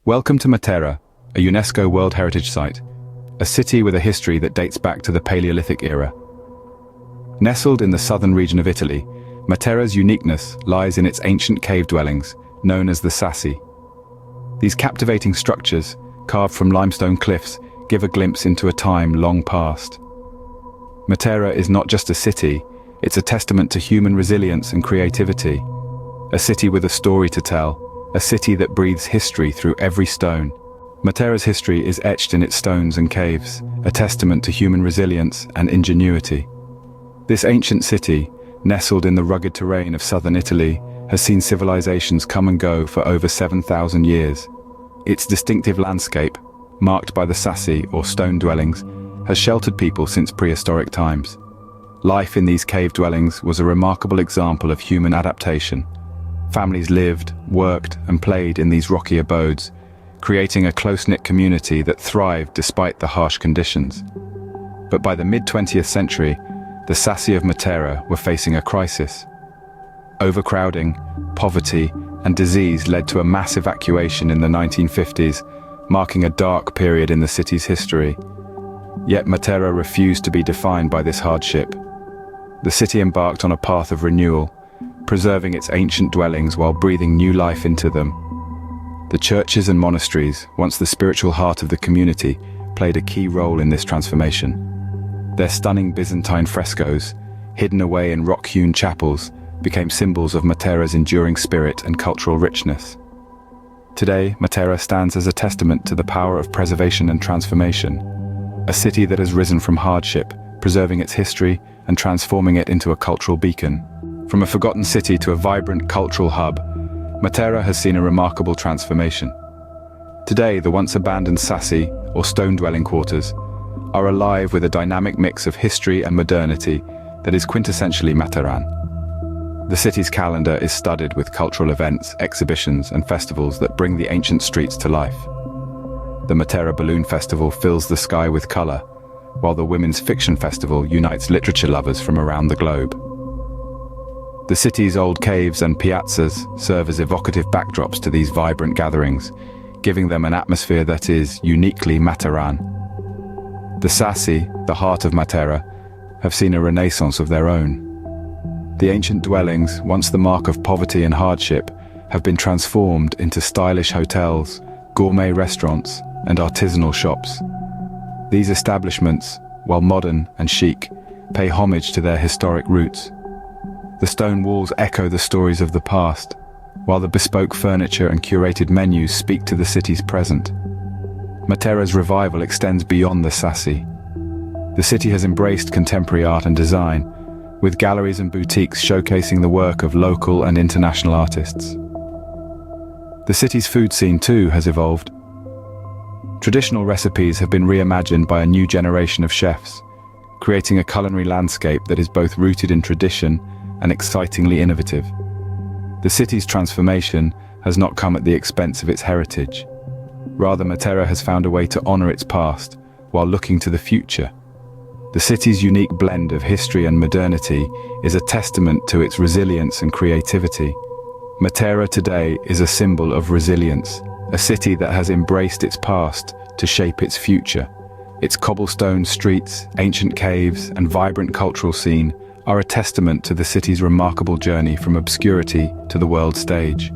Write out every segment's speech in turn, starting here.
Welcome to Matera, a UNESCO World Heritage Site, a city with a history that dates back to the Paleolithic era. Nestled in the southern region of Italy, Matera's uniqueness lies in its ancient cave dwellings, known as the Sassi. These captivating structures, carved from limestone cliffs, give a glimpse into a time long past. Matera is not just a city, it's a testament to human resilience and creativity. A city with a story to tell, a city that breathes history through every stone. Matera's history is etched in its stones and caves, a testament to human resilience and ingenuity. This ancient city, nestled in the rugged terrain of southern Italy, has seen civilizations come and go for over 7,000 years. Its distinctive landscape, marked by the Sassi or stone dwellings, has sheltered people since prehistoric times. Life in these cave dwellings was a remarkable example of human adaptation. Families lived, worked, and played in these rocky abodes, creating a close-knit community that thrived despite the harsh conditions. But by the mid-20th century, the Sassi of Matera were facing a crisis. Overcrowding, poverty, and disease led to a mass evacuation in the 1950s, marking a dark period in the city's history. Yet Matera refused to be defined by this hardship. The city embarked on a path of renewal, preserving its ancient dwellings while breathing new life into them. The churches and monasteries, once the spiritual heart of the community, played a key role in this transformation. Their stunning Byzantine frescoes, hidden away in rock-hewn chapels, became symbols of Matera's enduring spirit and cultural richness. Today, Matera stands as a testament to the power of preservation and transformation. A city that has risen from hardship, preserving its history and transforming it into a cultural beacon. From a forgotten city to a vibrant cultural hub, Matera has seen a remarkable transformation. Today, the once abandoned Sassi, or stone-dwelling quarters, are alive with a dynamic mix of history and modernity that is quintessentially Materan. The city's calendar is studded with cultural events, exhibitions, and festivals that bring the ancient streets to life. The Matera Balloon Festival fills the sky with color, while the Women's Fiction Festival unites literature lovers from around the globe. The city's old caves and piazzas serve as evocative backdrops to these vibrant gatherings, giving them an atmosphere that is uniquely Materan. The Sassi, the heart of Matera, have seen a renaissance of their own. The ancient dwellings, once the mark of poverty and hardship, have been transformed into stylish hotels, gourmet restaurants, and artisanal shops. These establishments, while modern and chic, pay homage to their historic roots. The stone walls echo the stories of the past, while the bespoke furniture and curated menus speak to the city's present. Matera's revival extends beyond the Sassi. The city has embraced contemporary art and design, with galleries and boutiques showcasing the work of local and international artists. The city's food scene too has evolved. Traditional recipes have been reimagined by a new generation of chefs, creating a culinary landscape that is both rooted in tradition and excitingly innovative. The city's transformation has not come at the expense of its heritage. Rather, Matera has found a way to honor its past while looking to the future. The city's unique blend of history and modernity is a testament to its resilience and creativity. Matera today is a symbol of resilience, a city that has embraced its past to shape its future. Its cobblestone streets, ancient caves, and vibrant cultural scene are a testament to the city's remarkable journey from obscurity to the world stage.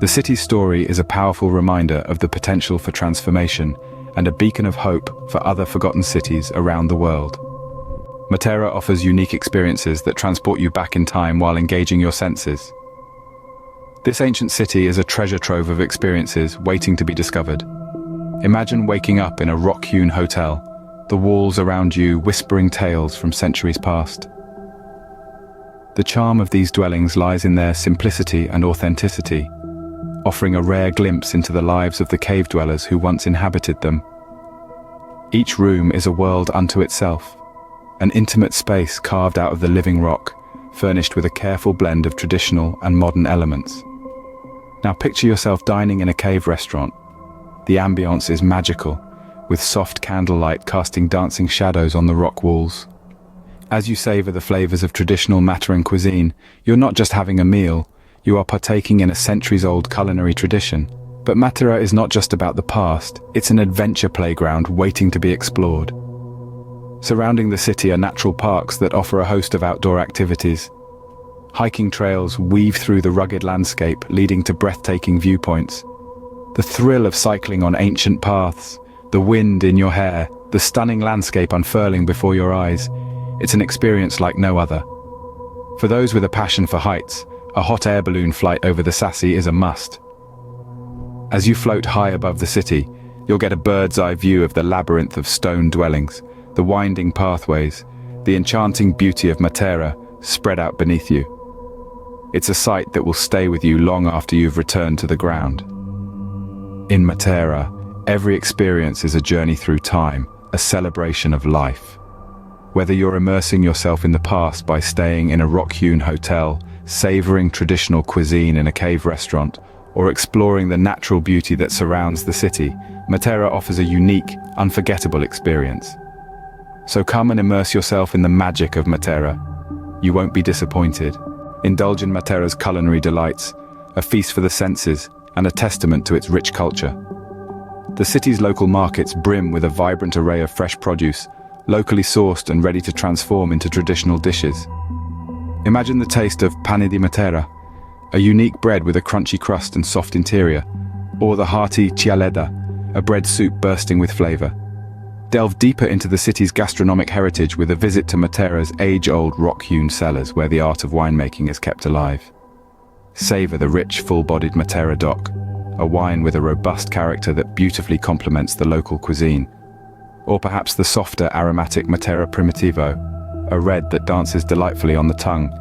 The city's story is a powerful reminder of the potential for transformation and a beacon of hope for other forgotten cities around the world. Matera offers unique experiences that transport you back in time while engaging your senses. This ancient city is a treasure trove of experiences waiting to be discovered. Imagine waking up in a rock-hewn hotel, the walls around you whispering tales from centuries past. The charm of these dwellings lies in their simplicity and authenticity, offering a rare glimpse into the lives of the cave dwellers who once inhabited them. Each room is a world unto itself, an intimate space carved out of the living rock, furnished with a careful blend of traditional and modern elements. Now picture yourself dining in a cave restaurant. The ambience is magical, with soft candlelight casting dancing shadows on the rock walls. As you savor the flavors of traditional Materan cuisine, you're not just having a meal, you are partaking in a centuries-old culinary tradition. But Matera is not just about the past, it's an adventure playground waiting to be explored. Surrounding the city are natural parks that offer a host of outdoor activities. Hiking trails weave through the rugged landscape, leading to breathtaking viewpoints. The thrill of cycling on ancient paths, the wind in your hair, the stunning landscape unfurling before your eyes. It's an experience like no other. For those with a passion for heights, a hot air balloon flight over the Sassi is a must. As you float high above the city, you'll get a bird's-eye view of the labyrinth of stone dwellings, the winding pathways, the enchanting beauty of Matera spread out beneath you. It's a sight that will stay with you long after you've returned to the ground. In Matera, every experience is a journey through time, a celebration of life. Whether you're immersing yourself in the past by staying in a rock-hewn hotel, savoring traditional cuisine in a cave restaurant, or exploring the natural beauty that surrounds the city, Matera offers a unique, unforgettable experience. So come and immerse yourself in the magic of Matera. You won't be disappointed. Indulge in Matera's culinary delights, a feast for the senses and a testament to its rich culture. The city's local markets brim with a vibrant array of fresh produce, locally sourced and ready to transform into traditional dishes. Imagine the taste of pane di Matera, a unique bread with a crunchy crust and soft interior, or the hearty cialeda, a bread soup bursting with flavor. Delve deeper into the city's gastronomic heritage with a visit to Matera's age-old rock-hewn cellars where the art of winemaking is kept alive. Savor the rich, full-bodied Matera DOC, a wine with a robust character that beautifully complements the local cuisine. Or perhaps the softer, aromatic Matera Primitivo, a red that dances delightfully on the tongue.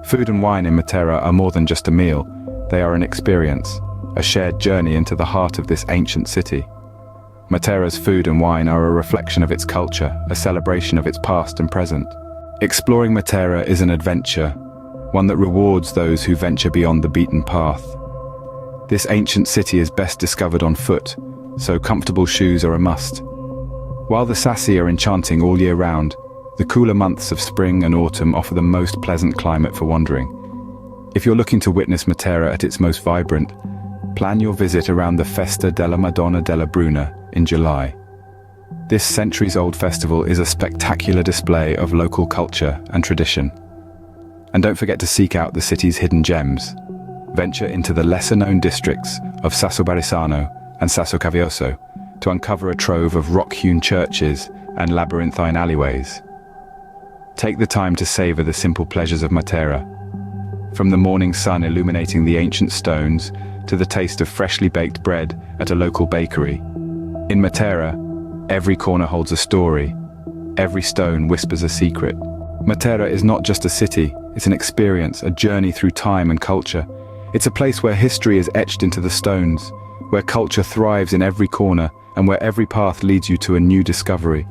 Food and wine in Matera are more than just a meal, they are an experience, a shared journey into the heart of this ancient city. Matera's food and wine are a reflection of its culture, a celebration of its past and present. Exploring Matera is an adventure, one that rewards those who venture beyond the beaten path. This ancient city is best discovered on foot, so comfortable shoes are a must. While the Sassi are enchanting all year round, the cooler months of spring and autumn offer the most pleasant climate for wandering. If you're looking to witness Matera at its most vibrant, plan your visit around the Festa della Madonna della Bruna in July. This centuries-old festival is a spectacular display of local culture and tradition. And don't forget to seek out the city's hidden gems. Venture into the lesser-known districts of Sassobarisano and Sassocavioso to uncover a trove of rock-hewn churches and labyrinthine alleyways. Take the time to savor the simple pleasures of Matera. From the morning sun illuminating the ancient stones to the taste of freshly baked bread at a local bakery. In Matera, every corner holds a story. Every stone whispers a secret. Matera is not just a city, it's an experience, a journey through time and culture. It's a place where history is etched into the stones, where culture thrives in every corner, and where every path leads you to a new discovery.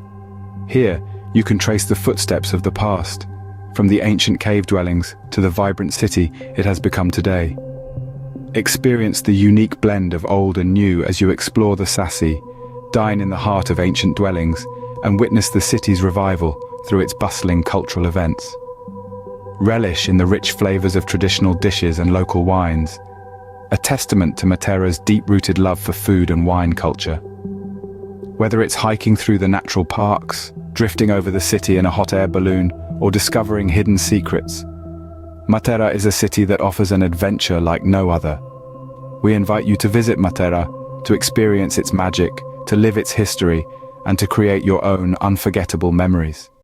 Here, you can trace the footsteps of the past, from the ancient cave dwellings to the vibrant city it has become today. Experience the unique blend of old and new as you explore the Sassi, dine in the heart of ancient dwellings, and witness the city's revival through its bustling cultural events. Relish in the rich flavors of traditional dishes and local wines, a testament to Matera's deep-rooted love for food and wine culture. Whether it's hiking through the natural parks, drifting over the city in a hot air balloon, or discovering hidden secrets, Matera is a city that offers an adventure like no other. We invite you to visit Matera, to experience its magic, to live its history, and to create your own unforgettable memories.